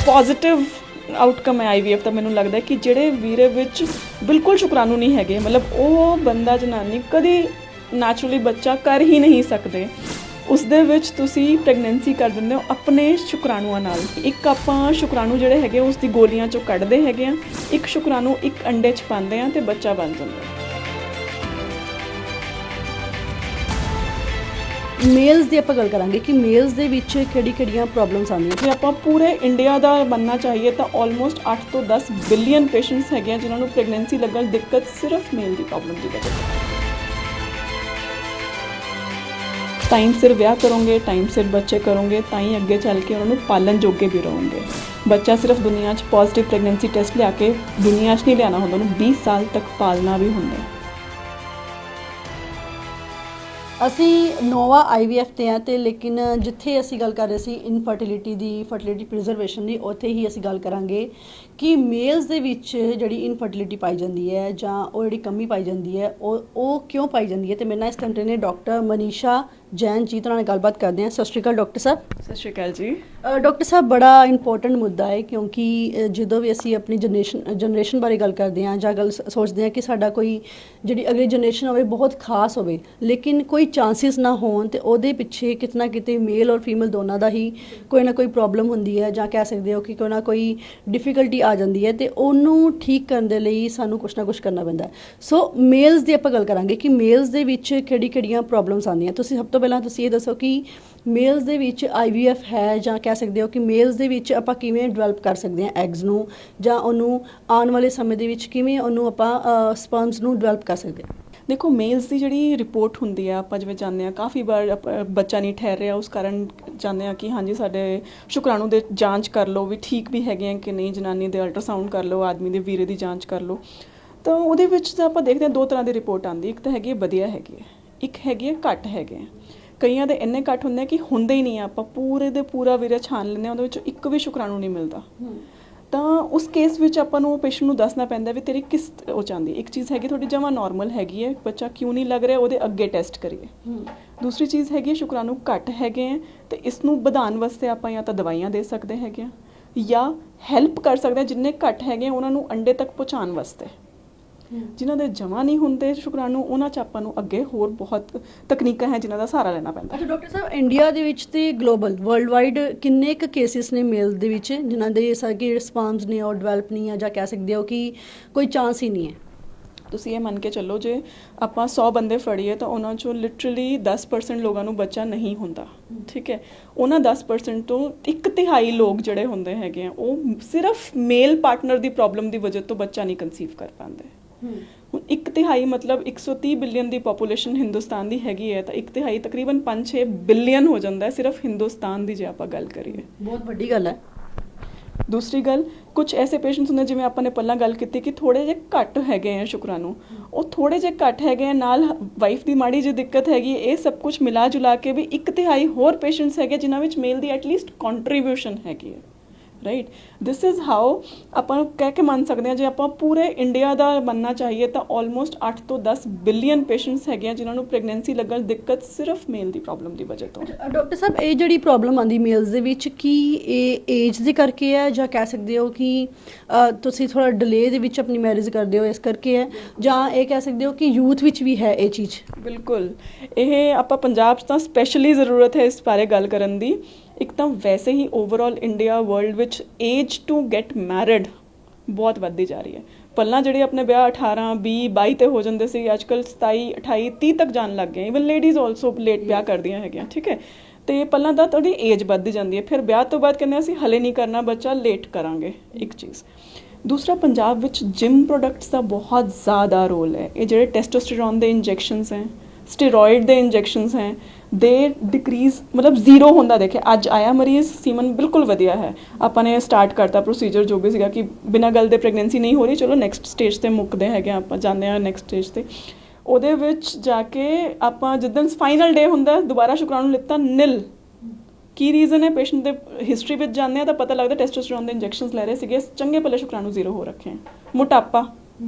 Positive outcome ਹੈ IVF ਦਾ ਮੈਨੂੰ ਲੱਗਦਾ ਕਿ ਜਿਹੜੇ ਵੀਰੇ ਵਿੱਚ ਬਿਲਕੁਲ ਸ਼ੁਕਰਾਣੂ ਨਹੀਂ ਹੈਗੇ, ਮਤਲਬ ਉਹ ਬੰਦਾ ਜਨਾਨੀ ਕਦੀ ਨੈਚੁਰਲੀ ਬੱਚਾ ਕਰ ਹੀ ਨਹੀਂ ਸਕਦੇ, ਉਸ ਦੇ ਵਿੱਚ ਤੁਸੀਂ ਪ੍ਰੈਗਨੈਂਸੀ ਕਰ ਦਿੰਦੇ ਹੋ ਆਪਣੇ ਸ਼ੁਕਰਾਣੂਆਂ ਨਾਲ। ਇੱਕ ਆਪਾਂ ਸ਼ੁਕਰਾਣੂ ਜਿਹੜੇ ਹੈਗੇ ਉਸ ਦੀ ਗੋਲੀਆਂ ਚੋਂ ਕੱਢਦੇ ਹੈਗੇ ਆ, ਇੱਕ ਸ਼ੁਕਰਾਣੂ ਇੱਕ ਅੰਡੇ 'ਚ ਪਾਉਂਦੇ ਆ ਤੇ ਬੱਚਾ ਬਣ ਜਾਂਦਾ। ਮੇਲਸ ਦੀ ਆਪਾਂ ਗੱਲ ਕਰਾਂਗੇ ਕਿ ਮੇਲਸ ਦੇ ਵਿੱਚ ਕਿਹੜੀਆਂ ਪ੍ਰੋਬਲਮਸ ਆਉਂਦੀਆਂ। ਜੇ ਆਪਾਂ ਪੂਰੇ ਇੰਡੀਆ ਦਾ ਮੰਨਣਾ ਚਾਹੀਏ ਤਾਂ ਆਲਮੋਸਟ 8 ਤੋਂ 10 ਬਿਲੀਅਨ ਪੇਸ਼ੈਂਟਸ ਹੈਗੇ ਆ ਜਿਨ੍ਹਾਂ ਨੂੰ ਪ੍ਰੈਗਨੈਂਸੀ ਲੱਗਣ ਦੀ ਦਿੱਕਤ ਸਿਰਫ ਮੇਲ ਦੀ ਪ੍ਰੋਬਲਮ ਦੀ ਵਜ੍ਹਾ ਤੋਂ। ਟਾਈਮ ਸਿਰ ਵਿਆਹ ਕਰੋਗੇ, ਟਾਈਮ ਸਿਰ ਬੱਚੇ ਕਰੋਗੇ ਤਾਂ ਹੀ ਅੱਗੇ ਚੱਲ ਕੇ ਉਹਨਾਂ ਨੂੰ ਪਾਲਣ ਜੋਗੇ ਵੀ ਰਹੋਗੇ। ਬੱਚਾ ਸਿਰਫ ਦੁਨੀਆ 'ਚ ਪੋਜ਼ਿਟਿਵ ਪ੍ਰੈਗਨੈਂਸੀ ਟੈਸਟ ਲਿਆ ਕੇ ਦੁਨੀਆ 'ਚ ਨਹੀਂ ਲਿਆਉਣਾ ਹੁੰਦਾ, ਉਹਨੂੰ 20 ਸਾਲ ਤੱਕ ਪਾਲਣਾ ਵੀ ਹੁੰਦਾ। ਅਸੀਂ ਨੋਵਾ IVF 'ਤੇ ਹਾਂ ਅਤੇ ਲੇਕਿਨ ਜਿੱਥੇ ਅਸੀਂ ਗੱਲ ਕਰ ਰਹੇ ਸੀ ਇਨਫਰਟੀਲਿਟੀ ਦੀ, ਫਰਟੀਲਿਟੀ ਪ੍ਰੀਜ਼ਰਵੇਸ਼ਨ ਦੀ, ਉੱਥੇ ਹੀ ਅਸੀਂ ਗੱਲ ਕਰਾਂਗੇ ਕਿ ਮੇਲਸ ਦੇ ਵਿੱਚ ਜਿਹੜੀ ਇਨਫਰਟੀਲਿਟੀ ਪਾਈ ਜਾਂਦੀ ਹੈ ਜਾਂ ਉਹ ਜਿਹੜੀ ਕਮੀ ਪਾਈ ਜਾਂਦੀ ਹੈ ਉਹ ਕਿਉਂ ਪਾਈ ਜਾਂਦੀ ਹੈ। ਅਤੇ ਮੇਰੇ ਨਾਲ ਇਸ ਟਾਈਮ ਨੇ ਡਾਕਟਰ ਮਨੀਸ਼ਾ ਜੈਨ ਜੀ ਨਾਲ ਗੱਲਬਾਤ ਕਰਦੇ ਹਾਂ। ਸਤਿ ਸ਼੍ਰੀ ਅਕਾਲ ਡਾਕਟਰ ਸਾਹਿਬ। ਸਤਿ ਸ਼੍ਰੀ ਅਕਾਲ ਜੀ। ਡਾਕਟਰ ਸਾਹਿਬ, ਬੜਾ ਇੰਪੋਰਟੈਂਟ ਮੁੱਦਾ ਹੈ ਕਿਉਂਕਿ ਜਦੋਂ ਵੀ ਅਸੀਂ ਆਪਣੀ ਜਨਰੇਸ਼ਨ ਬਾਰੇ ਗੱਲ ਕਰਦੇ ਹਾਂ ਜਾਂ ਗੱਲ ਸੋਚਦੇ ਹਾਂ ਕਿ ਸਾਡਾ ਕੋਈ ਜਿਹੜੀ ਅਗਲੀ ਜਨਰੇਸ਼ਨ ਹੋਵੇ ਬਹੁਤ ਖਾਸ ਹੋਵੇ, ਲੇਕਿਨ ਕੋਈ ਚਾਂਸਿਸ ਨਾ ਹੋਣ ਅਤੇ ਉਹਦੇ ਪਿੱਛੇ ਕਿਤੇ ਨਾ ਕਿਤੇ ਮੇਲ ਔਰ ਫੀਮੇਲ ਦੋਨਾਂ ਦਾ ਹੀ ਕੋਈ ਨਾ ਕੋਈ ਪ੍ਰੋਬਲਮ ਹੁੰਦੀ ਹੈ ਜਾਂ ਕਹਿ ਸਕਦੇ ਹੋ ਕਿ ਕੋਈ ਨਾ ਕੋਈ ਡਿਫੀਕਲਟੀ ਆ ਜਾਂਦੀ ਹੈ ਅਤੇ ਉਹਨੂੰ ਠੀਕ ਕਰਨ ਦੇ ਲਈ ਸਾਨੂੰ ਕੁਛ ਨਾ ਕੁਛ ਕਰਨਾ ਪੈਂਦਾ। ਸੋ ਮੇਲਸ ਦੀ ਆਪਾਂ ਗੱਲ ਕਰਾਂਗੇ ਕਿ ਮੇਲਸ ਦੇ ਵਿੱਚ ਕਿਹੜੀਆਂ ਪ੍ਰੋਬਲਮਸ ਆਉਂਦੀਆਂ। ਤੁਸੀਂ ਸਭ ਤੋਂ ਪਹਿਲਾਂ ਤੁਸੀਂ ਇਹ ਦੱਸੋ ਕਿ ਮੇਲਸ ਦੇ ਵਿੱਚ IVF ਹੈ ਜਾਂ ਕਹਿ ਸਕਦੇ ਹੋ ਕਿ ਮੇਲਸ ਦੇ ਵਿੱਚ ਆਪਾਂ ਕਿਵੇਂ ਡਿਵੈਲਪ ਕਰ ਸਕਦੇ ਹਾਂ ਐਗਸ ਨੂੰ, ਜਾਂ ਉਹਨੂੰ ਆਉਣ ਵਾਲੇ ਸਮੇਂ ਦੇ ਵਿੱਚ ਕਿਵੇਂ ਉਹਨੂੰ ਆਪਾਂ ਸਪਰਮਸ ਨੂੰ ਡਿਵੈਲਪ ਕਰ ਸਕਦੇ ਹਾਂ। ਦੇਖੋ, ਮੇਲਸ ਦੀ ਜਿਹੜੀ ਰਿਪੋਰਟ ਹੁੰਦੀ ਆ, ਆਪਾਂ ਜਿਵੇਂ ਜਾਂਦੇ ਹਾਂ ਕਾਫੀ ਵਾਰ ਬੱਚਾ ਨਹੀਂ ਠਹਿਰ ਰਿਹਾ, ਉਸ ਕਾਰਨ ਜਾਂਦੇ ਹਾਂ ਕਿ ਹਾਂਜੀ ਸਾਡੇ ਸ਼ੁਕਰਾਣੂ ਦੇ ਜਾਂਚ ਕਰ ਲਓ ਵੀ ਠੀਕ ਵੀ ਹੈਗੇ ਆ ਕਿ ਨਹੀਂ, ਜਨਾਨੀ ਦੇ ਅਲਟਰਾਸਾਊਂਡ ਕਰ ਲਓ, ਆਦਮੀ ਦੇ ਵੀਰੇ ਦੀ ਜਾਂਚ ਕਰ ਲਓ। ਤਾਂ ਉਹਦੇ ਵਿੱਚ ਤਾਂ ਆਪਾਂ ਦੇਖਦੇ ਹਾਂ ਦੋ ਤਰ੍ਹਾਂ ਦੀ ਰਿਪੋਰਟ ਆਉਂਦੀ, ਇੱਕ ਤਾਂ ਹੈਗੀ ਹੈ ਵਧੀਆ ਹੈਗੀ ਹੈ, ਇੱਕ ਹੈਗੀ ਹੈ ਘੱਟ ਹੈਗੇ ਆ। ਕਈਆਂ ਦੇ ਇੰਨੇ ਘੱਟ ਹੁੰਦੇ ਕਿ ਹੁੰਦੇ ਹੀ ਨਹੀਂ ਆ, ਆਪਾਂ ਪੂਰੇ ਦੇ ਪੂਰਾ ਵੀਰਾ ਛਾਣ ਲੈਂਦੇ ਹਾਂ, ਉਹਦੇ ਵਿੱਚੋਂ ਇੱਕ ਵੀ ਸ਼ੁਕਰਾਣੂ ਨਹੀਂ ਮਿਲਦਾ। ਤਾਂ ਉਸ ਕੇਸ ਵਿੱਚ ਆਪਾਂ ਨੂੰ ਪੇਸ਼ੈਂਟ ਨੂੰ ਦੱਸਣਾ ਪੈਂਦਾ ਵੀ ਤੇਰੀ ਕਿਸ ਉਹ ਚਾਹੁੰਦੀ। ਇੱਕ ਚੀਜ਼ ਹੈਗੀ ਤੁਹਾਡੀ ਜਮਾਂ ਨੋਰਮਲ ਹੈਗੀ ਹੈ, ਬੱਚਾ ਕਿਉਂ ਨਹੀਂ ਲੱਗ ਰਿਹਾ, ਉਹਦੇ ਅੱਗੇ ਟੈਸਟ ਕਰੀਏ। ਦੂਸਰੀ ਚੀਜ਼ ਹੈਗੀ ਸ਼ੁਕਰਾਣੂ ਘੱਟ ਹੈਗੇ ਹੈ ਅਤੇ ਇਸ ਨੂੰ ਵਧਾਉਣ ਵਾਸਤੇ ਆਪਾਂ ਜਾਂ ਤਾਂ ਦਵਾਈਆਂ ਦੇ ਸਕਦੇ ਹੈਗੇ ਹਾਂ ਜਾਂ ਹੈਲਪ ਕਰ ਸਕਦੇ ਹਾਂ ਜਿੰਨੇ ਘੱਟ ਹੈਗੇ ਉਹਨਾਂ ਨੂੰ ਅੰਡੇ ਤੱਕ ਪਹੁੰਚਾਉਣ ਵਾਸਤੇ। ਜਿਨ੍ਹਾਂ ਦੇ ਜਮ੍ਹਾਂ ਨਹੀਂ ਹੁੰਦੇ ਸ਼ੁਕਰਾਣੂ, ਉਹਨਾਂ 'ਚ ਆਪਾਂ ਨੂੰ ਅੱਗੇ ਹੋਰ ਬਹੁਤ ਤਕਨੀਕਾਂ ਹੈ ਜਿਨ੍ਹਾਂ ਦਾ ਸਹਾਰਾ ਲੈਣਾ ਪੈਂਦਾ। ਅੱਛਾ ਡਾਕਟਰ ਸਾਹਿਬ, ਇੰਡੀਆ ਦੇ ਵਿੱਚ ਤੇ ਗਲੋਬਲ ਵਰਲਡ ਵਾਈਡ ਕਿੰਨੇ ਕੁ ਕੇਸਿਸ ਨੇ ਮੇਲ ਦੇ ਵਿੱਚ ਜਿਨ੍ਹਾਂ ਦੇ ਸਾਰੇ ਸਪਰਮਸ ਨੇ ਉਹ ਡਿਵੈਲਪ ਨਹੀਂ ਆ, ਜਾਂ ਕਹਿ ਸਕਦੇ ਹੋ ਕਿ ਕੋਈ ਚਾਂਸ ਹੀ ਨਹੀਂ ਹੈ। ਤੁਸੀਂ ਇਹ ਮੰਨ ਕੇ ਚੱਲੋ ਜੇ ਆਪਾਂ 100 ਬੰਦੇ ਫੜੀਏ ਤਾਂ ਉਹਨਾਂ 'ਚੋਂ ਲਿਟਰਲੀ 10% ਲੋਕਾਂ ਨੂੰ ਬੱਚਾ ਨਹੀਂ ਹੁੰਦਾ। ਠੀਕ ਹੈ, ਉਹਨਾਂ 10% ਤੋਂ 1/3 ਲੋਕ ਜਿਹੜੇ ਹੁੰਦੇ ਹੈਗੇ ਆ ਉਹ ਸਿਰਫ ਮੇਲ ਪਾਰਟਨਰ ਦੀ ਪ੍ਰੋਬਲਮ ਦੀ ਵਜ੍ਹਾ ਤੋਂ ਬੱਚਾ ਨਹੀਂ ਕਨਸੀਵ ਕਰ ਪਾਉਂਦੇ। ਹੁਣ 1/3 ਮਤਲਬ 130 ਬਿਲੀਅਨ ਦੀ ਪੋਪੂਲੇਸ਼ਨ ਹਿੰਦੁਸਤਾਨ ਦੀ ਹੈਗੀ ਹੈ, ਤਾਂ 1/3 ਤਕਰੀਬਨ 5-6 ਬਿਲੀਅਨ ਹੋ ਜਾਂਦਾ ਹੈ ਸਿਰਫ ਹਿੰਦੁਸਤਾਨ ਦੀ ਜੇ ਆਪਾਂ ਗੱਲ ਕਰੀਏ। ਬਹੁਤ ਵੱਡੀ ਗੱਲ ਹੈ। ਦੂਸਰੀ ਗੱਲ, ਕੁਝ ਐਸੇ ਪੇਸ਼ੈਂਟਸ ਹੁੰਦੇ ਜਿਵੇਂ ਆਪਾਂ ਨੇ ਪਹਿਲਾਂ ਗੱਲ ਕੀਤੀ ਕਿ ਥੋੜ੍ਹੇ ਜਿਹੇ ਘੱਟ ਹੈਗੇ ਆ ਸ਼ੁਕਰਾਣੂ, ਉਹ ਥੋੜ੍ਹੇ ਜਿਹੇ ਘੱਟ ਹੈਗੇ ਆ, ਨਾਲ ਵਾਈਫ ਦੀ ਮਾੜੀ ਜਿਹੀ ਦਿੱਕਤ ਹੈਗੀ, ਇਹ ਸਭ ਕੁਝ ਮਿਲਾ ਜੁਲਾ ਕੇ ਵੀ 1/3 ਹੋਰ ਪੇਸ਼ੈਂਟਸ ਹੈਗੇ ਜਿਨ੍ਹਾਂ ਵਿੱਚ ਮੇਲ ਦੀ ਐਟਲੀਸਟ ਕੰਟਰੀਬਿਊਸ਼ਨ ਹੈਗੀ ਹੈ। ਰਾਈਟ, ਦਿਸ ਇਜ਼ ਹਾਊ ਆਪਾਂ ਕਹਿ ਕੇ ਮੰਨ ਸਕਦੇ ਹਾਂ ਜੇ ਆਪਾਂ ਪੂਰੇ ਇੰਡੀਆ ਦਾ ਮੰਨਣਾ ਚਾਹੀਏ ਤਾਂ ਆਲਮੋਸਟ 8 ਤੋਂ 10 ਬਿਲੀਅਨ ਪੇਸ਼ੈਂਟਸ ਹੈਗੇ ਆ ਜਿਨ੍ਹਾਂ ਨੂੰ ਪ੍ਰੈਗਨੈਂਸੀ ਲੱਗਣ ਦੀ ਦਿੱਕਤ ਸਿਰਫ ਮੇਲ ਦੀ ਪ੍ਰੋਬਲਮ ਦੀ ਵਜ੍ਹਾ ਤੋਂ। ਡਾਕਟਰ ਸਾਹਿਬ, ਇਹ ਜਿਹੜੀ ਪ੍ਰੋਬਲਮ ਆਉਂਦੀ ਮੇਲਸ ਦੇ ਵਿੱਚ, ਕੀ ਇਹ ਏਜ ਦੇ ਕਰਕੇ ਹੈ ਜਾਂ ਕਹਿ ਸਕਦੇ ਹੋ ਕਿ ਤੁਸੀਂ ਥੋੜ੍ਹਾ ਡਿਲੇ ਦੇ ਵਿੱਚ ਆਪਣੀ ਮੈਰਿਜ ਕਰਦੇ ਹੋ ਇਸ ਕਰਕੇ ਹੈ, ਜਾਂ ਇਹ ਕਹਿ ਸਕਦੇ ਹੋ ਕਿ ਯੂਥ ਵਿੱਚ ਵੀ ਹੈ ਇਹ ਚੀਜ਼? ਬਿਲਕੁਲ, ਇਹ ਆਪਾਂ ਪੰਜਾਬ 'ਚ ਤਾਂ ਸਪੈਸ਼ਲੀ ਜ਼ਰੂਰਤ ਹੈ ਇਸ ਬਾਰੇ ਗੱਲ ਕਰਨ ਦੀ। ਇੱਕ ਤਾਂ ਵੈਸੇ ਹੀ ਓਵਰਆਲ ਇੰਡੀਆ ਵਰਲਡ ਵਿੱਚ ਏਜ ਟੂ ਗੈਟ ਮੈਰਿਡ ਬਹੁਤ ਵੱਧਦੀ ਜਾ ਰਹੀ ਹੈ। ਪਹਿਲਾਂ ਜਿਹੜੇ ਆਪਣੇ ਵਿਆਹ 18, 20, 22 ਤੇ ਹੋ ਜਾਂਦੇ ਸੀ, ਅੱਜ ਕੱਲ੍ਹ 27, 28, 30 ਤੱਕ ਜਾਣ ਲੱਗ ਗਏ। ਈਵਨ ਲੇਡੀਜ਼ ਆਲਸੋ ਲੇਟ ਵਿਆਹ ਕਰਦੀਆਂ ਹੈਗੀਆਂ। ਠੀਕ ਹੈ, ਅਤੇ ਪਹਿਲਾਂ ਤਾਂ ਤੁਹਾਡੀ ਏਜ ਵੱਧਦੀ ਜਾਂਦੀ ਹੈ, ਫਿਰ ਵਿਆਹ ਤੋਂ ਬਾਅਦ ਕਹਿੰਦੇ ਅਸੀਂ ਹਲੇ ਨਹੀਂ ਕਰਨਾ ਬੱਚਾ, ਲੇਟ ਕਰਾਂਗੇ। ਇੱਕ ਚੀਜ਼। ਦੂਸਰਾ, ਪੰਜਾਬ ਵਿੱਚ ਜਿਮ ਪ੍ਰੋਡਕਟਸ ਦਾ ਬਹੁਤ ਜ਼ਿਆਦਾ ਰੋਲ ਹੈ। ਇਹ ਜਿਹੜੇ ਟੈਸਟੋਸਟੇਰੋਨ ਦੇ ਇੰਜੈਕਸ਼ਨਸ ਹੈ, ਸਟੀਰੋਇਡ ਦੇ ਇੰਜੈਕਸ਼ਨਸ ਹੈ, ਦੇ ਡਿਕਰੀਜ਼ ਮਤਲਬ ਜ਼ੀਰੋ ਹੁੰਦਾ। ਦੇਖੇ ਅੱਜ ਆਇਆ ਮਰੀਜ਼, ਸੀਮਨ ਬਿਲਕੁਲ ਵਧੀਆ ਹੈ, ਆਪਾਂ ਨੇ ਸਟਾਰਟ ਕਰਤਾ ਪ੍ਰੋਸੀਜਰ ਜੋ ਵੀ ਸੀਗਾ ਕਿ ਬਿਨਾਂ ਗੱਲ ਦੇ ਪ੍ਰੈਗਨੈਂਸੀ ਨਹੀਂ ਹੋ ਰਹੀ, ਚਲੋ ਨੈਕਸਟ ਸਟੇਜ 'ਤੇ ਮੁੱਕਦੇ ਹੈਗੇ ਆਪਾਂ, ਜਾਂਦੇ ਹਾਂ ਨੈਕਸਟ ਸਟੇਜ 'ਤੇ। ਉਹਦੇ ਵਿੱਚ ਜਾ ਕੇ ਆਪਾਂ ਜਿੱਦਣ ਫਾਈਨਲ ਡੇ ਹੁੰਦਾ ਦੁਬਾਰਾ ਸ਼ੁਕਰਾਣੂ ਲਿੱਤਾ ਨਿਲ। ਕੀ ਰੀਜ਼ਨ ਹੈ? ਪੇਸ਼ੈਂਟ ਦੇ ਹਿਸਟਰੀ ਵਿੱਚ ਜਾਂਦੇ ਹਾਂ ਤਾਂ ਪਤਾ ਲੱਗਦਾ ਟੈਸਟੋਸਟੇਰੋਨ ਦੇ ਇੰਜੈਕਸ਼ਨਸ ਲੈ ਰਹੇ ਸੀਗੇ, ਚੰਗੇ ਭਲੇ ਸ਼ੁਕਰਾਣੂ ਜ਼ੀਰੋ ਹੋ ਰੱਖੇ। ਮੋਟਾਪਾ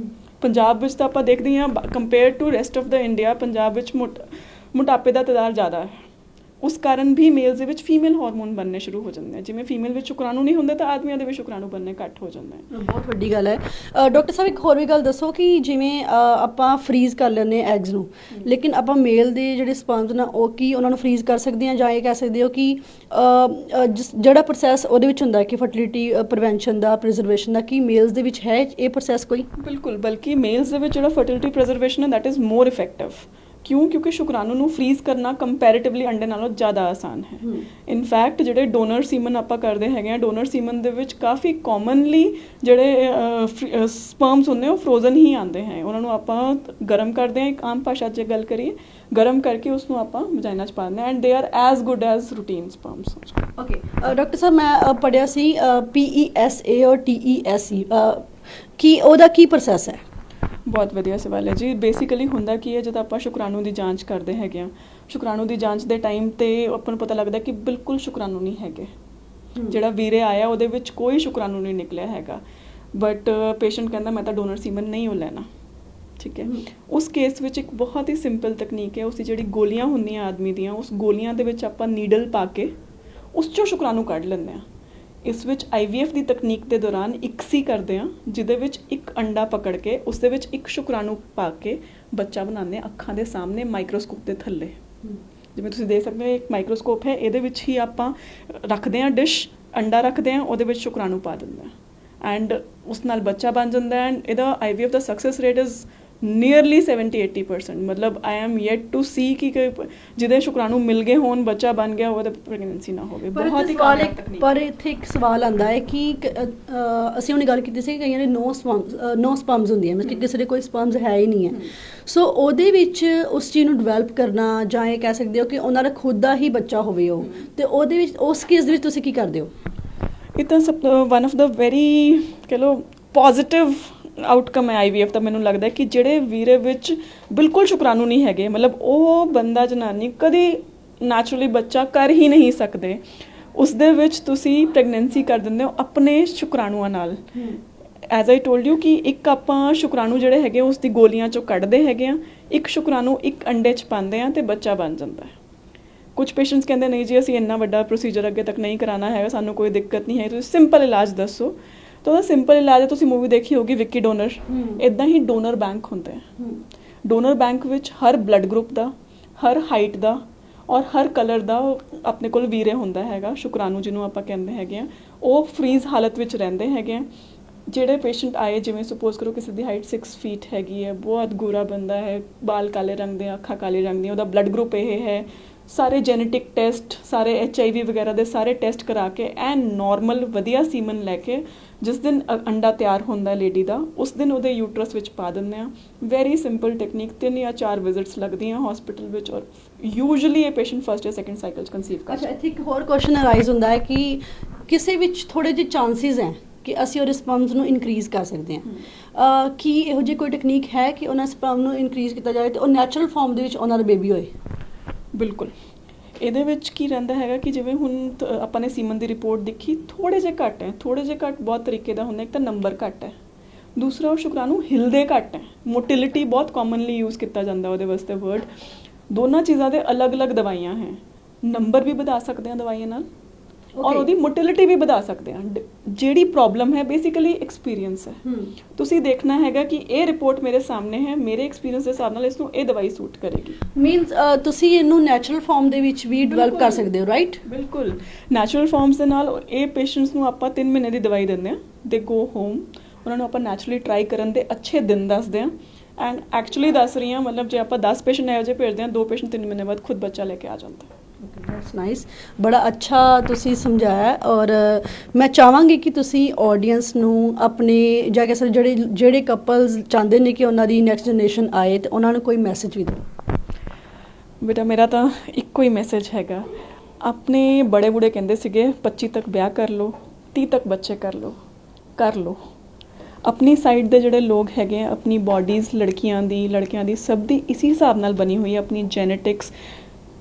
ਪੰਜਾਬ ਵਿੱਚ ਤਾਂ ਆਪਾਂ ਦੇਖਦੇ ਹਾਂ ਕੰਪੇਅਰ ਟੂ ਰੈਸਟ ਆਫ ਦਾ ਇੰਡੀਆ, ਪੰਜਾਬ ਵਿੱਚ ਮੋਟਾਪੇ ਦਾ ਤਾਦਾਦ ਜ਼ਿਆਦਾ ਹੈ। ਉਸ ਕਾਰਨ ਵੀ ਮੇਲਸ ਦੇ ਵਿੱਚ ਫੀਮੇਲ ਹਾਰਮੋਨ ਬਣਨੇ ਸ਼ੁਰੂ ਹੋ ਜਾਂਦੇ ਆ। ਜਿਵੇਂ ਫੀਮੇਲ ਵਿੱਚ ਸ਼ੁਕਰਾਣੂ ਨਹੀਂ ਹੁੰਦੇ ਤਾਂ ਆਦਮੀਆਂ ਦੇ ਵਿੱਚ ਸ਼ੁਕਰਾਣੂ ਬਣਨੇ ਘੱਟ ਹੋ ਜਾਂਦੇ ਆ। ਬਹੁਤ ਵੱਡੀ ਗੱਲ ਹੈ। ਡਾਕਟਰ ਸਾਹਿਬ ਇੱਕ ਹੋਰ ਵੀ ਗੱਲ ਦੱਸੋ ਕਿ ਜਿਵੇਂ ਆਪਾਂ ਫਰੀਜ਼ ਕਰ ਲੈਂਦੇ ਹਾਂ ਐਗਸ ਨੂੰ, ਲੇਕਿਨ ਆਪਾਂ ਮੇਲ ਦੇ ਜਿਹੜੇ ਸਪਰਮਸ ਨਾ ਉਹ ਕੀ ਉਹਨਾਂ ਨੂੰ ਫਰੀਜ਼ ਕਰ ਸਕਦੇ ਹਾਂ, ਜਾਂ ਇਹ ਕਹਿ ਸਕਦੇ ਹੋ ਕਿ ਜਿਹੜਾ ਪ੍ਰੋਸੈਸ ਉਹਦੇ ਵਿੱਚ ਹੁੰਦਾ ਕਿ ਫਰਟੀਲਿਟੀ ਪ੍ਰੀਵੈਂਸ਼ਨ ਦਾ, ਪ੍ਰੀਜ਼ਰਵੇਸ਼ਨ ਦਾ, ਕੀ ਮੇਲਸ ਦੇ ਵਿੱਚ ਹੈ ਇਹ ਪ੍ਰੋਸੈਸ ਕੋਈ? ਬਿਲਕੁਲ, ਬਲਕਿ ਮੇਲਸ ਦੇ ਵਿੱਚ ਜਿਹੜਾ ਫਰਟੀਲਿਟੀ ਪ੍ਰੀਜ਼ਰਵੇਸ਼ਨ ਹੈ ਦੈਟ ਇਜ਼ ਮੋਰ ਇਫੈਕਟਿਵ। ਕਿਉਂ? ਕਿਉਂਕਿ ਸ਼ੁਕਰਾਣੂ ਨੂੰ ਫਰੀਜ਼ ਕਰਨਾ ਕੰਪੈਰੀਟਿਵਲੀ ਅੰਡੇ ਨਾਲੋਂ ਜ਼ਿਆਦਾ ਆਸਾਨ ਹੈ। ਇਨਫੈਕਟ ਜਿਹੜੇ ਡੋਨਰ ਸੀਮਨ ਆਪਾਂ ਕਰਦੇ ਹੈਗੇ ਆ, ਡੋਨਰ ਸੀਮਨ ਦੇ ਵਿੱਚ ਕਾਫੀ ਕਾਮਨਲੀ ਜਿਹੜੇ ਸਪਰਮਸ ਹੁੰਦੇ ਉਹ ਫਰੋਜ਼ਨ ਹੀ ਆਉਂਦੇ ਹੈ। ਉਹਨਾਂ ਨੂੰ ਆਪਾਂ ਗਰਮ ਕਰਦੇ ਹਾਂ, ਇੱਕ ਆਮ ਭਾਸ਼ਾ 'ਚ ਗੱਲ ਕਰੀਏ, ਗਰਮ ਕਰਕੇ ਉਸ ਨੂੰ ਆਪਾਂ ਵਜਾਈਨਾ 'ਚ ਪਾ ਦਿੰਦੇ ਹਾਂ and they are as good as routine sperms. Okay doctor ਸਾਹਿਬ, ਮੈਂ ਪੜ੍ਹਿਆ ਸੀ PESA ਔਰ TESE, ਕੀ ਉਹਦਾ ਕੀ ਪ੍ਰੋਸੈਸ ਹੈ? ਬਹੁਤ ਵਧੀਆ ਸਵਾਲ ਹੈ ਜੀ। ਬੇਸਿਕਲੀ ਹੁੰਦਾ ਕੀ ਹੈ, ਜਦੋਂ ਆਪਾਂ ਸ਼ੁਕਰਾਣੂ ਦੀ ਜਾਂਚ ਕਰਦੇ ਹੈਗੇ ਆ, ਸ਼ੁਕਰਾਣੂ ਦੀ ਜਾਂਚ ਦੇ ਟਾਈਮ 'ਤੇ ਆਪਾਂ ਨੂੰ ਪਤਾ ਲੱਗਦਾ ਕਿ ਬਿਲਕੁਲ ਸ਼ੁਕਰਾਣੂ ਨਹੀਂ ਹੈਗੇ। ਜਿਹੜਾ ਵੀਰੇ ਆਇਆ ਉਹਦੇ ਵਿੱਚ ਕੋਈ ਸ਼ੁਕਰਾਣੂ ਨਹੀਂ ਨਿਕਲਿਆ ਹੈਗਾ, ਬਟ ਪੇਸ਼ੈਂਟ ਕਹਿੰਦਾ ਮੈਂ ਤਾਂ ਡੋਨਰ ਸੀਮਨ ਨਹੀਂ ਉਹ ਲੈਣਾ। ਠੀਕ ਹੈ, ਉਸ ਕੇਸ ਵਿੱਚ ਇੱਕ ਬਹੁਤ ਹੀ ਸਿੰਪਲ ਤਕਨੀਕ ਹੈ, ਉਸ ਦੀ ਜਿਹੜੀ ਗੋਲੀਆਂ ਹੁੰਦੀਆਂ ਆਦਮੀ ਦੀਆਂ, ਉਸ ਗੋਲੀਆਂ ਦੇ ਵਿੱਚ ਆਪਾਂ ਨੀਡਲ ਪਾ ਕੇ ਉਸ 'ਚੋਂ ਸ਼ੁਕਰਾਣੂ ਕੱਢ ਲੈਂਦੇ ਹਾਂ। ਇਸ ਵਿੱਚ IVF ਦੀ ਤਕਨੀਕ ਦੇ ਦੌਰਾਨ ਇਕਸੀ ਕਰਦੇ ਹਾਂ, ਜਿਹਦੇ ਵਿੱਚ ਇੱਕ ਅੰਡਾ ਪਕੜ ਕੇ ਉਸ ਦੇ ਵਿੱਚ ਇੱਕ ਸ਼ੁਕਰਾਣੂ ਪਾ ਕੇ ਬੱਚਾ ਬਣਾਉਂਦੇ ਹਾਂ ਅੱਖਾਂ ਦੇ ਸਾਹਮਣੇ ਮਾਈਕਰੋਸਕੋਪ ਦੇ ਥੱਲੇ। ਜਿਵੇਂ ਤੁਸੀਂ ਦੇਖ ਸਕਦੇ ਹੋ ਇੱਕ ਮਾਈਕਰੋਸਕੋਪ ਹੈ, ਇਹਦੇ ਵਿੱਚ ਹੀ ਆਪਾਂ ਰੱਖਦੇ ਹਾਂ ਡਿਸ਼, ਅੰਡਾ ਰੱਖਦੇ ਹਾਂ, ਉਹਦੇ ਵਿੱਚ ਸ਼ੁਕਰਾਣੂ ਪਾ ਦਿੰਦੇ ਹਾਂ ਐਂਡ ਉਸ ਨਾਲ ਬੱਚਾ ਬਣ ਜਾਂਦਾ ਹੈ। ਐਂਡ ਇਹਦਾ IVF ਦਾ ਸਕਸੈਸ ਰੇਟ ਇਜ਼ ਨੀਅਰਲੀ 70-80%। ਮਤਲਬ I am yet to see ਕਿ ਜਿਹਦੇ ਸ਼ੁਕਰਾਣੂ ਮਿਲ ਗਏ ਹੋਣ, ਬੱਚਾ ਬਣ ਗਿਆ ਹੋਵੇ ਤਾਂ ਪ੍ਰੈਗਨੈਂਸੀ ਨਾ ਹੋਵੇ। ਬਹੁਤ ਹੀ ਕਾਮਯਾਬ ਤਕਨੀਕ। ਪਰ ਇੱਥੇ ਇੱਕ ਸਵਾਲ ਆਉਂਦਾ ਹੈ ਕਿ ਅਸੀਂ ਉਹਨੇ ਗੱਲ ਕੀਤੀ ਸੀ ਕਿ ਕਈਆਂ ਦੇ ਨੋ ਸਪਰਮਸ ਹੁੰਦੀਆਂ, ਮਤਲਬ ਕਿ ਕਿਸੇ ਦੇ ਕੋਈ ਸਪਰਮਸ ਹੈ ਹੀ ਨਹੀਂ ਹੈ। ਸੋ ਉਹਦੇ ਵਿੱਚ ਉਸ ਚੀਜ਼ ਨੂੰ ਡਿਵੈਲਪ ਕਰਨਾ, ਜਾਂ ਇਹ ਕਹਿ ਸਕਦੇ ਹੋ ਕਿ ਉਹਨਾਂ ਦਾ ਖੁਦ ਦਾ ਹੀ ਬੱਚਾ ਹੋਵੇ ਉਹ, ਤੇ ਉਹਦੇ ਵਿੱਚ ਉਸ ਕੇਸ ਦੇ ਵਿੱਚ ਤੁਸੀਂ ਕੀ ਕਰਦੇ ਹੋ? ਇਹ ਤਾਂ ਸਭ ਵਨ ਆਫ ਦਾ ਵੈਰੀ ਕਹਿ ਲਓ ਪੋਜ਼ਿਟਿਵ ਆਊਟਕਮ ਹੈ IVF ਦਾ। ਮੈਨੂੰ ਲੱਗਦਾ ਕਿ ਜਿਹੜੇ ਵੀਰੇ ਵਿੱਚ ਬਿਲਕੁਲ ਸ਼ੁਕਰਾਣੂ ਨਹੀਂ ਹੈਗੇ, ਮਤਲਬ ਉਹ ਬੰਦਾ ਜਨਾਨੀ ਕਦੀ ਨੈਚੁਰਲੀ ਬੱਚਾ ਕਰ ਹੀ ਨਹੀਂ ਸਕਦੇ, ਉਸ ਦੇ ਵਿੱਚ ਤੁਸੀਂ ਪ੍ਰੈਗਨੈਂਸੀ ਕਰ ਦਿੰਦੇ ਹੋ ਆਪਣੇ ਸ਼ੁਕਰਾਣੂਆਂ ਨਾਲ। ਐਜ਼ ਆਈ ਟੋਲਡ ਯੂ ਕਿ ਇੱਕ ਆਪਾਂ ਸ਼ੁਕਰਾਣੂ ਜਿਹੜੇ ਹੈਗੇ ਉਸ ਦੀ ਗੋਲੀਆਂ 'ਚੋਂ ਕੱਢਦੇ ਹੈਗੇ ਆ, ਇੱਕ ਸ਼ੁਕਰਾਣੂ ਇੱਕ ਅੰਡੇ 'ਚ ਪਾਉਂਦੇ ਆ ਅਤੇ ਬੱਚਾ ਬਣ ਜਾਂਦਾ ਹੈ। ਕੁਝ ਪੇਸ਼ੈਂਟਸ ਕਹਿੰਦੇ ਨਹੀਂ ਜੀ ਅਸੀਂ ਇੰਨਾ ਵੱਡਾ ਪ੍ਰੋਸੀਜਰ ਅੱਗੇ ਤੱਕ ਨਹੀਂ ਕਰਾਉਣਾ ਹੈਗਾ, ਸਾਨੂੰ ਕੋਈ ਦਿੱਕਤ ਨਹੀਂ ਹੈ, ਤੁਸੀਂ ਸਿੰਪਲ ਇਲਾਜ ਦੱਸੋ। ਤਾਂ ਉਹਦਾ ਸਿੰਪਲ ਇਲਾਜ ਹੈ, ਤੁਸੀਂ ਮੂਵੀ ਦੇਖੀ ਹੋਗੀ ਵਿੱਕੀ ਡੋਨਰ, ਇੱਦਾਂ ਹੀ ਡੋਨਰ ਬੈਂਕ ਹੁੰਦੇ ਆ। ਡੋਨਰ ਬੈਂਕ ਵਿੱਚ ਹਰ ਬਲੱਡ ਗਰੁੱਪ ਦਾ, ਹਰ ਹਾਈਟ ਦਾ ਔਰ ਹਰ ਕਲਰ ਦਾ ਆਪਣੇ ਕੋਲ ਵੀਰੇ ਹੁੰਦਾ ਹੈਗਾ, ਸ਼ੁਕਰਾਣੂ ਜਿਹਨੂੰ ਆਪਾਂ ਕਹਿੰਦੇ ਹੈਗੇ ਆ। ਉਹ ਫਰੀਜ਼ ਹਾਲਤ ਵਿੱਚ ਰਹਿੰਦੇ ਹੈਗੇ ਆ। ਜਿਹੜੇ ਪੇਸ਼ੈਂਟ ਆਏ, ਜਿਵੇਂ ਸਪੋਜ਼ ਕਰੋ ਕਿਸੇ ਦੀ ਹਾਈਟ 6 ਫੀਟ ਹੈਗੀ ਹੈ, ਬਹੁਤ ਗੋਰਾ ਬੰਦਾ ਹੈ, ਬਾਲ ਕਾਲੇ ਰੰਗ ਦੇ, ਅੱਖਾਂ ਕਾਲੇ ਰੰਗ ਦੀਆਂ, ਉਹਦਾ ਬਲੱਡ ਗਰੁੱਪ ਇਹ ਹੈ, ਸਾਰੇ ਜੈਨੇਟਿਕ ਟੈਸਟ, ਸਾਰੇ HIV ਵਗੈਰਾ ਦੇ ਸਾਰੇ ਟੈਸਟ ਕਰਾ ਕੇ ਐਨ ਨੋਰਮਲ ਵਧੀਆ ਸੀਮਨ ਲੈ ਕੇ ਜਿਸ ਦਿਨ ਅੰਡਾ ਤਿਆਰ ਹੁੰਦਾ ਲੇਡੀ ਦਾ, ਉਸ ਦਿਨ ਉਹਦੇ ਯੂਟਰਸ ਵਿੱਚ ਪਾ ਦਿੰਦੇ ਹਾਂ। ਵੈਰੀ ਸਿੰਪਲ ਟੈਕਨੀਕ, 3 ਜਾਂ 4 ਵਿਜ਼ਿਟਸ ਲੱਗਦੀਆਂ ਹਸਪੀਟਲ ਵਿੱਚ ਔਰ ਯੂਜੂਅਲੀ ਇਹ ਪੇਸ਼ੈਂਟ ਫਸਟ ਜਾਂ ਸੈਕੰਡ ਸਾਈਕਲ 'ਚ ਕਨਸੀਵ ਕਰ। ਅੱਛਾ, ਇੱਥੇ ਇੱਕ ਹੋਰ ਕੁਐਸਚਨ ਅਰਾਈਜ਼ ਹੁੰਦਾ ਹੈ ਕਿ ਕਿਸੇ ਵਿੱਚ ਥੋੜੇ ਜਿਹੇ ਚਾਂਸਿਸ ਹੈ ਕਿ ਅਸੀਂ ਉਹਦੇ ਸਪਰਮਸ ਨੂੰ ਇਨਕਰੀਜ਼ ਕਰ ਸਕਦੇ ਹਾਂ, ਕੀ ਇਹੋ ਜਿਹੀ ਕੋਈ ਟੈਕਨੀਕ ਹੈ ਕਿ ਉਹਨਾਂ ਸਪਰਮ ਨੂੰ ਇਨਕਰੀਜ਼ ਕੀਤਾ ਜਾਏ ਅਤੇ ਉਹ ਨੈਚੁਰਲ ਫਾਰਮ ਦੇ ਵਿੱਚ ਉਹਨਾਂ ਦਾ ਬੇਬੀ ਹੋਏ? ਬਿਲਕੁਲ, ਇਹਦੇ ਵਿੱਚ ਕੀ ਰਹਿੰਦਾ ਹੈਗਾ ਕਿ ਜਿਵੇਂ ਹੁਣ ਆਪਾਂ ਨੇ ਸੀਮਨ ਦੀ ਰਿਪੋਰਟ ਦੇਖੀ, ਥੋੜ੍ਹੇ ਜਿਹੇ ਘੱਟ ਹੈ, ਥੋੜ੍ਹੇ ਜਿਹੇ ਘੱਟ ਬਹੁਤ ਤਰੀਕੇ ਦਾ ਹੁੰਦਾ। ਇੱਕ ਤਾਂ ਨੰਬਰ ਘੱਟ ਹੈ, ਦੂਸਰਾ ਉਹ ਸ਼ੁਕਰਾਣੂ ਹਿਲਦੇ ਘੱਟ ਹੈ। ਮੋਟਿਲਿਟੀ ਬਹੁਤ ਕਾਮਨਲੀ ਯੂਜ਼ ਕੀਤਾ ਜਾਂਦਾ ਉਹਦੇ ਵਾਸਤੇ ਵਰਡ। ਦੋਨਾਂ ਚੀਜ਼ਾਂ ਦੇ ਅਲੱਗ-ਅਲੱਗ ਦਵਾਈਆਂ ਹੈ, ਨੰਬਰ ਵੀ ਵਧਾ ਸਕਦੇ ਹਾਂ ਦਵਾਈਆਂ ਨਾਲ ਔਰ ਉਹਦੀ ਮੋਟਿਲਿਟੀ ਵੀ ਵਧਾ ਸਕਦੇ ਹਾਂ। ਜਿਹੜੀ ਪ੍ਰੋਬਲਮ ਹੈ ਬੇਸਿਕਲੀ ਐਕਸਪੀਰੀਅੰਸ ਹੈ। ਤੁਸੀਂ ਦੇਖਣਾ ਹੈਗਾ ਕਿ ਇਹ ਰਿਪੋਰਟ ਮੇਰੇ ਸਾਹਮਣੇ ਹੈ, ਮੇਰੇ ਐਕਸਪੀਰੀਅੰਸ ਦੇ ਹਿਸਾਬ ਨਾਲ ਇਸ ਨੂੰ ਇਹ ਦਵਾਈ ਸੂਟ ਕਰੇਗੀ। ਮੀਨਸ ਤੁਸੀਂ ਇਹਨੂੰ ਨੈਚੁਰਲ ਫਾਰਮ ਦੇ ਵਿੱਚ ਵੀ ਡਿਵੈਲਪ ਕਰ ਸਕਦੇ ਹੋ, ਰਾਈਟ? ਬਿਲਕੁਲ, ਨੈਚੁਰਲ ਫਾਰਮਸ ਦੇ ਨਾਲ ਇਹ ਪੇਸ਼ੈਂਟਸ ਨੂੰ ਆਪਾਂ 3 ਮਹੀਨੇ ਦੀ ਦਵਾਈ ਦਿੰਦੇ ਹਾਂ, ਦੇ ਗੋ ਹੋਮ। ਉਹਨਾਂ ਨੂੰ ਆਪਾਂ ਨੈਚੁਰਲੀ ਟਰਾਈ ਕਰਨ ਦੇ ਅੱਛੇ ਦਿਨ ਦੱਸਦੇ ਹਾਂ ਐਂਡ ਐਕਚੁਅਲੀ ਦੱਸ ਰਹੀ ਹਾਂ, ਮਤਲਬ ਜੇ ਆਪਾਂ 10 ਪੇਸ਼ੈਂਟ ਇਹੋ ਜਿਹੇ ਭੇਜਦੇ ਹਾਂ, 2 ਪੇਸ਼ੈਂਟ 3 ਮਹੀਨੇ ਬਾਅਦ ਖੁਦ ਬੱਚਾ ਲੈ ਕੇ ਆ ਜਾਂਦਾ। ਦੈਟਸ ਨਾਈਸ, ਬੜਾ ਅੱਛਾ ਤੁਸੀਂ ਸਮਝਾਇਆ। ਔਰ ਮੈਂ ਚਾਹਾਂਗੀ ਕਿ ਤੁਸੀਂ ਆਡੀਅנס ਨੂੰ ਆਪਣੇ ਜਾਂ ਕਿ ਜਿਹੜੇ ਕਪਲਸ ਚਾਹੁੰਦੇ ਨੇ ਕਿ ਉਹਨਾਂ ਦੀ ਨੈਕਸਟ ਜਨਰੇਸ਼ਨ ਆਏ ਤੇ ਉਹਨਾਂ ਨੂੰ ਕੋਈ ਮੈਸੇਜ ਵੀ ਦਿਓ। ਬੇਟਾ ਮੇਰਾ ਤਾਂ ਇੱਕੋ ਹੀ ਮੈਸੇਜ ਹੈਗਾ, ਆਪਣੇ ਬੜੇ ਬੁੜੇ ਕਹਿੰਦੇ ਸੀਗੇ 25 ਤੱਕ ਵਿਆਹ ਕਰ ਲਓ, 30 ਤੱਕ ਬੱਚੇ ਕਰ ਲਓ। ਆਪਣੀ ਸਾਈਡ ਦੇ ਜਿਹੜੇ ਲੋਕ ਹੈਗੇ ਆ, ਆਪਣੀ ਬੋਡੀਜ਼ ਲੜਕੀਆਂ ਦੀ ਸਭ ਦੀ ਇसी ਹਿਸਾਬ ਨਾਲ ਬਣੀ ਹੋਈ ਹੈ, ਆਪਣੀ ਜੈਨੇਟਿਕਸ।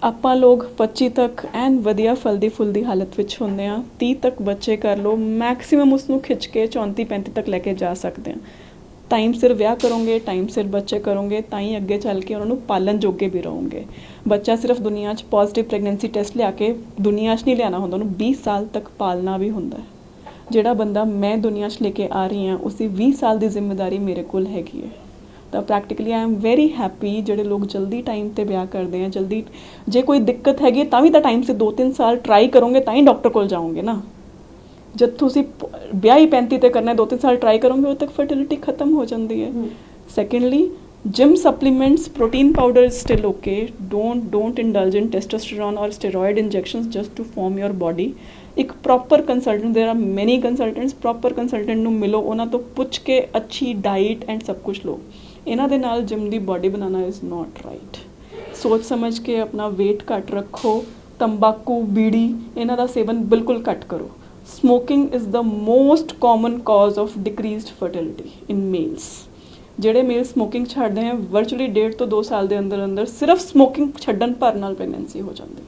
ਆਪਾਂ ਲੋਕ 25 ਤੱਕ ਐਨ ਵਧੀਆ ਫਲਦੀ ਫੁੱਲਦੀ ਹਾਲਤ ਵਿੱਚ ਹੁੰਦੇ ਹਾਂ, 30 ਤੱਕ ਬੱਚੇ ਕਰ ਲਓ, ਮੈਕਸੀਮਮ ਉਸ ਨੂੰ ਖਿੱਚ ਕੇ 34-35 ਤੱਕ ਲੈ ਕੇ ਜਾ ਸਕਦੇ ਹਾਂ। ਟਾਈਮ ਸਿਰ ਵਿਆਹ ਕਰੋਗੇ, ਟਾਈਮ ਸਿਰ ਬੱਚੇ ਕਰੋਗੇ, ਤਾਂ ਹੀ ਅੱਗੇ ਚੱਲ ਕੇ ਉਹਨਾਂ ਨੂੰ ਪਾਲਣ ਜੋਗੇ ਵੀ ਰਹੋਗੇ। ਬੱਚਾ ਸਿਰਫ ਦੁਨੀਆ 'ਚ ਪੋਜ਼ਿਟਿਵ ਪ੍ਰੈਗਨੈਂਸੀ ਟੈਸਟ ਲਿਆ ਕੇ ਦੁਨੀਆ 'ਚ ਨਹੀਂ ਲਿਆਉਣਾ ਹੁੰਦਾ, ਉਹਨੂੰ 20 ਸਾਲ ਤੱਕ ਪਾਲਣਾ ਵੀ ਹੁੰਦਾ ਹੈ। ਜਿਹੜਾ ਬੰਦਾ ਮੈਂ ਦੁਨੀਆ 'ਚ ਲੈ ਕੇ ਆ ਰਹੀ ਹਾਂ, ਉਸਦੀ 20 ਸਾਲ ਦੀ ਜ਼ਿੰਮੇਵਾਰੀ ਮੇਰੇ ਕੋਲ ਹੈਗੀ ਹੈ। ਤਾਂ practically I am very happy ਜਿਹੜੇ ਲੋਕ ਜਲਦੀ ਟਾਈਮ 'ਤੇ ਵਿਆਹ ਕਰਦੇ ਆ। ਜਲਦੀ ਜੇ ਕੋਈ ਦਿੱਕਤ ਹੈਗੀ ਤਾਂ ਵੀ ਤਾਂ ਟਾਈਮ ਸੇ 2-3 ਸਾਲ ਟਰਾਈ ਕਰੋਗੇ ਤਾਂ ਹੀ ਡਾਕਟਰ ਕੋਲ ਜਾਓਗੇ ਨਾ। ਜਦ ਤੁਸੀਂ ਵਿਆਹ ਹੀ 35 ਤੇ ਕਰਨਾ, 2-3 ਸਾਲ ਟਰਾਈ ਕਰੋਗੇ, ਉਦੋਂ ਤੱਕ ਫਰਟੀਲਿਟੀ ਖਤਮ ਹੋ ਜਾਂਦੀ ਹੈ। Secondly, gym supplements, protein powder is still okay. Don't indulge in testosterone or steroid injections just to form your body. ਇੱਕ ਪ੍ਰੋਪਰ ਕੰਸਲਟੈਂਟ, ਦੇਰ ਆਰ ਮੈਨੀ ਕੰਸਲਟੈਂਟਸ, ਪ੍ਰੋਪਰ ਕੰਸਲਟੈਂਟ ਨੂੰ ਮਿਲੋ, ਉਹਨਾਂ ਤੋਂ ਪੁੱਛ ਕੇ ਅੱਛੀ ਡਾਈਟ ਐਂਡ ਸਭ ਕੁਝ ਲਓ। ਇਹਨਾਂ ਦੇ ਨਾਲ ਜਿਮ ਦੀ ਬਾਡੀ ਬਣਾਉਣਾ ਇਜ਼ ਨੋਟ ਰਾਈਟ। ਸੋਚ ਸਮਝ ਕੇ ਆਪਣਾ weight ਘੱਟ ਰੱਖੋ। ਤੰਬਾਕੂ, ਬੀੜੀ ਇਹਨਾਂ ਦਾ ਸੇਵਨ ਬਿਲਕੁਲ ਘੱਟ ਕਰੋ। Smoking is the most common cause of decreased fertility in males. ਜਿਹੜੇ ਮੇਲ ਸਮੋਕਿੰਗ ਛੱਡਦੇ ਆ, ਵਰਚੁਅਲੀ 1.5 ਤੋਂ 2 ਸਾਲ ਦੇ ਅੰਦਰ ਅੰਦਰ ਸਿਰਫ ਸਮੋਕਿੰਗ ਛੱਡਣ ਭਰ ਨਾਲ ਪ੍ਰੈਗਨੈਂਸੀ ਹੋ ਜਾਂਦੀ।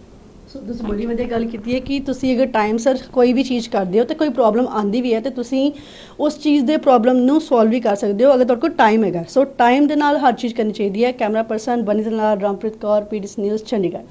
ਸੋ ਤੁਸੀਂ ਬੜੀ ਵਧੀਆ ਗੱਲ ਕੀਤੀ ਹੈ ਕਿ ਤੁਸੀਂ ਅਗਰ ਟਾਈਮ ਸਿਰ ਕੋਈ ਵੀ ਚੀਜ਼ ਕਰਦੇ ਹੋ ਤੇ ਕੋਈ ਪ੍ਰੋਬਲਮ ਆਂਦੀ ਵੀ ਹੈ ਤੇ ਤੁਸੀਂ ਉਸ ਚੀਜ਼ ਦੇ ਪ੍ਰੋਬਲਮ ਨੂੰ ਸੋਲਵ ਵੀ ਕਰ ਸਕਦੇ ਹੋ ਅਗਰ ਤੁਹਾਡੇ ਕੋਲ ਟਾਈਮ ਹੈਗਾ। ਸੋ ਟਾਈਮ ਦੇ ਨਾਲ ਹਰ ਚੀਜ਼ ਕਰਨੀ ਚਾਹੀਦੀ ਹੈ। ਕੈਮਰਾ ਪਰਸਨ ਬਨੀ ਦੇ ਨਾਲ ਰਾਮਪ੍ਰੀਤ ਕੌਰ, PDC ਨਿਊਜ਼, ਚੰਡੀਗੜ੍ਹ।